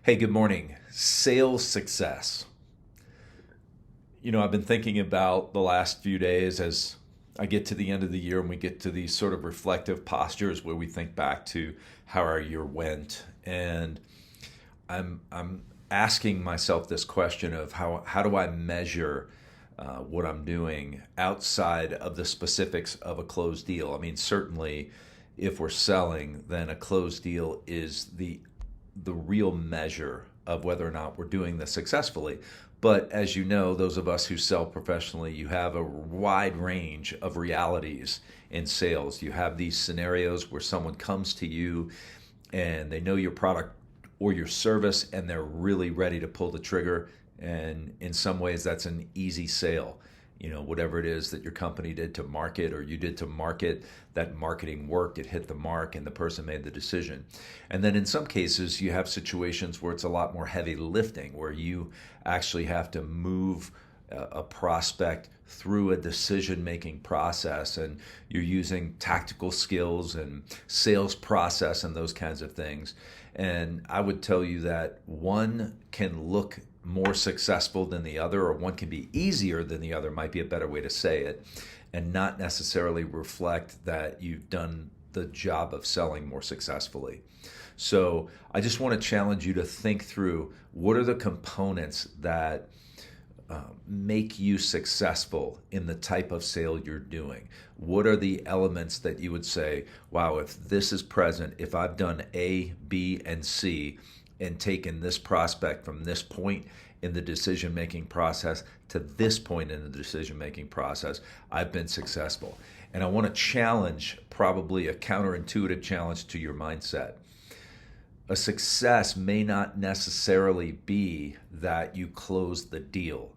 Hey, good morning. Sales success. I've been thinking about the last few days as I get to the end of the year and we get to these sort of reflective postures where we think back to how our year went. And I'm asking myself this question of how do I measure what I'm doing outside of the specifics of a closed deal? I mean, certainly if we're selling, then a closed deal is the real measure of whether or not we're doing this successfully. But as you know, those of us who sell professionally, you have a wide range of realities in sales. You have these scenarios where someone comes to you and they know your product or your service and they're really ready to pull the trigger. And in some ways, that's an easy sale. Whatever it is that your company did to market or you did to market, that marketing worked, it hit the mark, and the person made the decision. And then in some cases, you have situations where it's a lot more heavy lifting, where you actually have to move a prospect through a decision-making process, and you're using tactical skills and sales process and those kinds of things. And I would tell you that one can look more successful than the other, or one can be easier than the other, might be a better way to say it, and not necessarily reflect that you've done the job of selling more successfully. So I just want to challenge you to think through what are the components that make you successful in the type of sale you're doing. What are the elements that you would say, wow, if this is present, if I've done A, B, and C, and taken this prospect from this point in the decision-making process to this point in the decision-making process, I've been successful. And I want to challenge, probably a counterintuitive challenge to your mindset. A success may not necessarily be that you close the deal.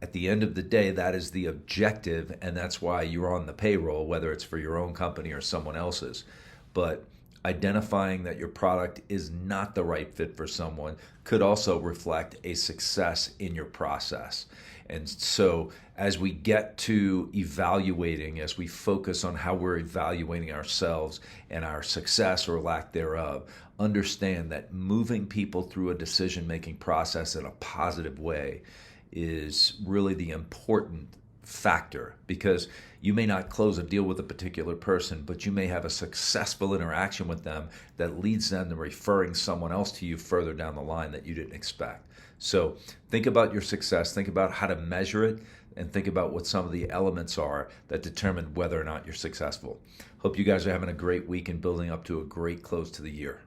At the end of the day, that is the objective, and that's why you're on the payroll, whether it's for your own company or someone else's. But identifying that your product is not the right fit for someone could also reflect a success in your process. And so as we get to evaluating, as we focus on how we're evaluating ourselves and our success or lack thereof, understand that moving people through a decision-making process in a positive way is really the important factor, because you may not close a deal with a particular person, but you may have a successful interaction with them that leads them to referring someone else to you further down the line that you didn't expect. So think about your success, think about how to measure it, and think about what some of the elements are that determine whether or not you're successful. Hope you guys are having a great week and building up to a great close to the year.